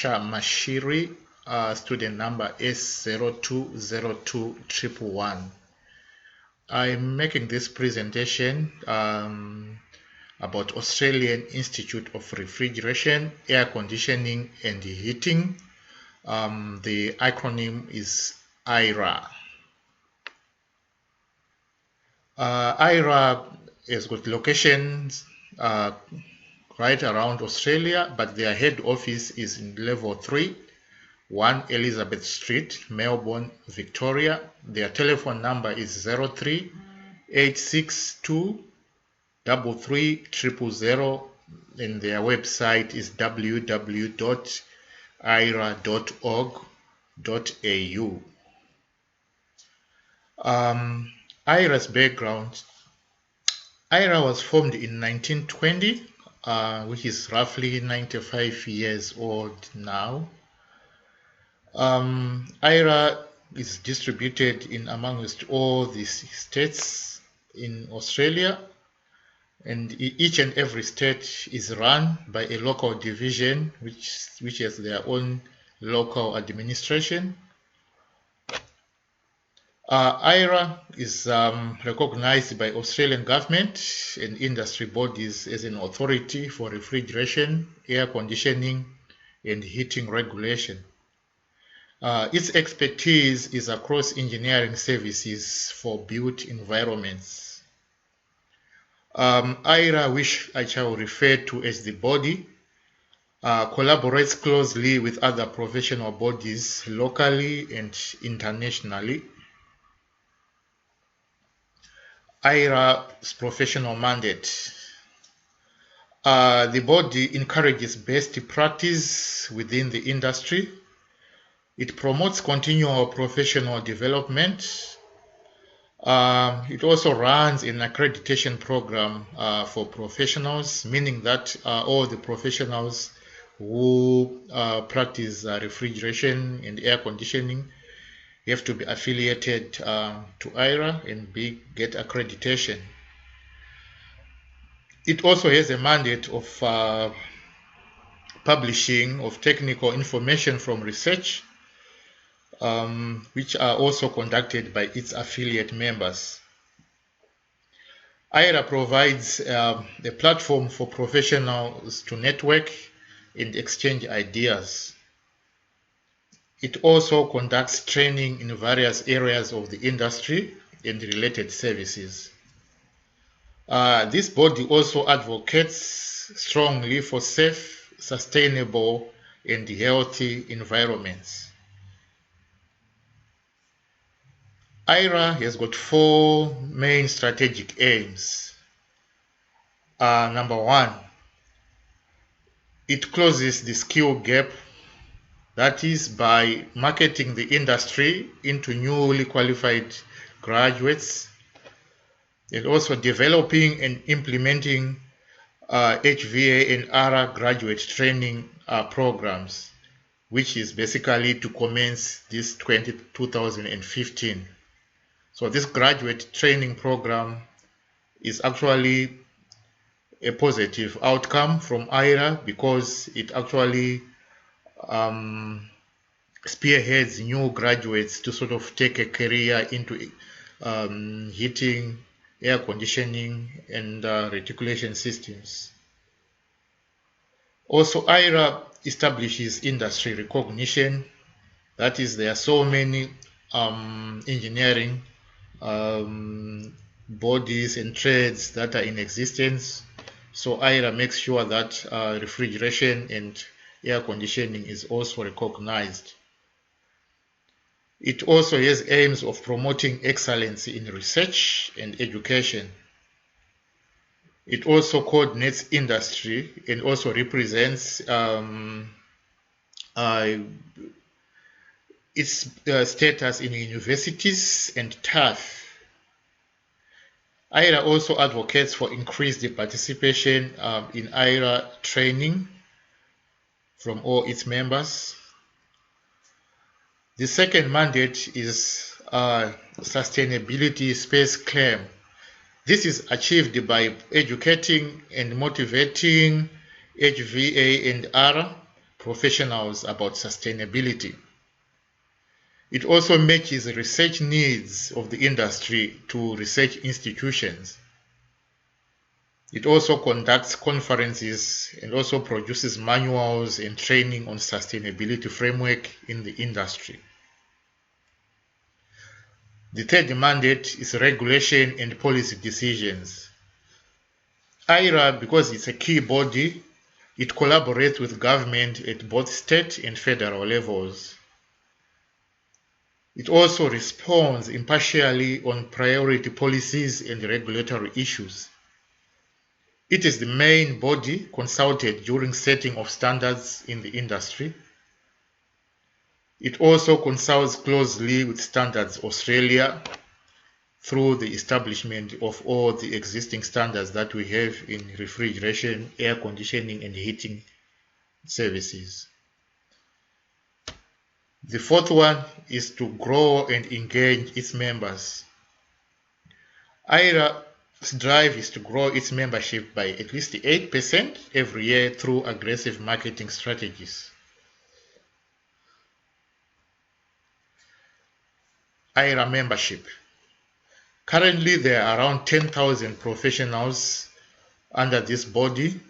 MASHIRI, student number S020211. I'm making this presentation about Australian Institute of Refrigeration, Air Conditioning and Heating. The acronym is IRA. IRA has got locations right around Australia, but their head office is in level 3, 1 Elizabeth Street, Melbourne, Victoria. Their telephone number is 03 862 33000, and their website is www.ira.org.au. IRA's background. IRA was formed in 1920, which is roughly 95 years old now. IRA is distributed in amongst all the states in Australia, and each and every state is run by a local division which has their own local administration. IRA is recognized by Australian government and industry bodies as an authority for refrigeration, air conditioning and heating regulation. Its expertise is across engineering services for built environments. IRA, which I shall refer to as the body, collaborates closely with other professional bodies locally and internationally. IRA's professional mandate. The body encourages best practice within the industry. It promotes continual professional development. It also runs an accreditation program for professionals, meaning that all the professionals who practice refrigeration and air conditioning have to be affiliated to IRA and get accreditation. It also has a mandate of publishing of technical information from research, which are also conducted by its affiliate members. IRA provides a platform for professionals to network and exchange ideas. It also conducts training in various areas of the industry and related services. This body also advocates strongly for safe, sustainable, and healthy environments. IRA has got 4 main strategic aims. Number 1, it closes the skill gap. That is by marketing the industry into newly qualified graduates, and also developing and implementing HVA and ARA graduate training programs, which is basically to commence this 2015. So this graduate training program is actually a positive outcome from IRA because it actually spearheads new graduates to sort of take a career into heating, air conditioning and reticulation systems. Also, IRA establishes industry recognition. That is, there are so many engineering bodies and trades that are in existence. So IRA makes sure that refrigeration and air conditioning is also recognized. It also has aims of promoting excellence in research and education. It also coordinates industry and also represents its status in universities and TAF. IRA also advocates for increased participation in IRA training from all its members. The second mandate is sustainability space claim. This is achieved by educating and motivating HVA and ARA professionals about sustainability. It also matches the research needs of the industry to research institutions. It also conducts conferences and also produces manuals and training on sustainability framework in the industry. The third mandate is regulation and policy decisions. IRA, because it's a key body, it collaborates with government at both state and federal levels. It also responds impartially on priority policies and regulatory issues. It is the main body consulted during setting of standards in the industry. It also consults closely with Standards Australia through the establishment of all the existing standards that we have in refrigeration, air conditioning, and heating services. The fourth one is to grow and engage its members. IRA's drive is to grow its membership by at least 8% every year through aggressive marketing strategies. IRA membership. Currently, there are around 10,000 professionals under this body.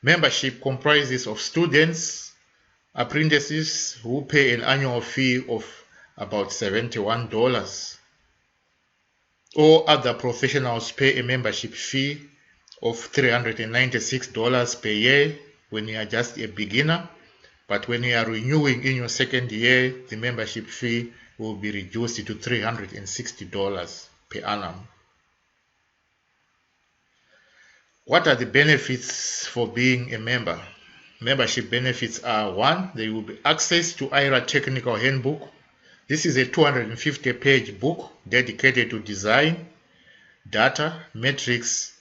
Membership comprises of students, apprentices who pay an annual fee of about $71. All other professionals pay a membership fee of $396 per year when you are just a beginner, but when you are renewing in your second year, the membership fee will be reduced to $360 per annum. What are the benefits for being a member? Membership benefits are: 1. There will be access to IRA Technical Handbook. This is a 250-page book dedicated to design, data, metrics,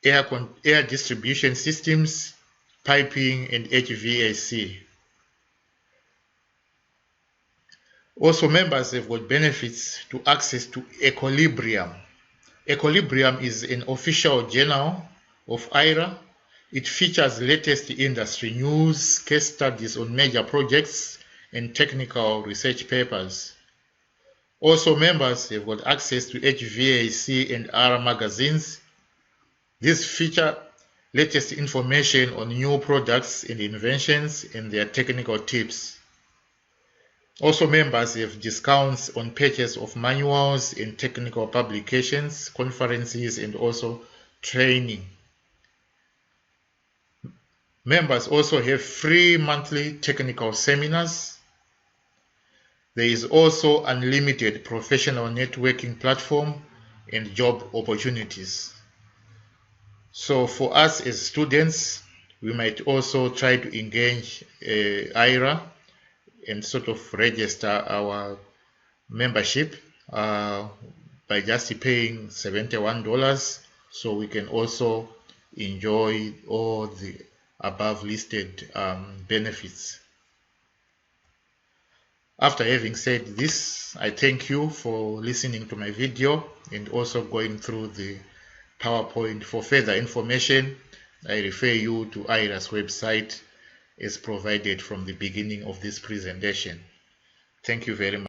air distribution systems, piping, and HVAC. Also, members have got benefits to access to Equilibrium. Equilibrium is an official journal of IRA. It features latest industry news, case studies on major projects, and technical research papers. Also, members have got access to HVAC and R magazines. These feature latest information on new products and inventions and their technical tips. Also, members have discounts on purchase of manuals and technical publications, conferences, and also training. Members also have free monthly technical seminars. There is also unlimited professional networking platform and job opportunities. So for us as students, we might also try to engage IRA and sort of register our membership by just paying $71, so we can also enjoy all the above listed benefits. After having said this, I thank you for listening to my video and also going through the PowerPoint. For further information, I refer you to IRA's website as provided from the beginning of this presentation. Thank you very much.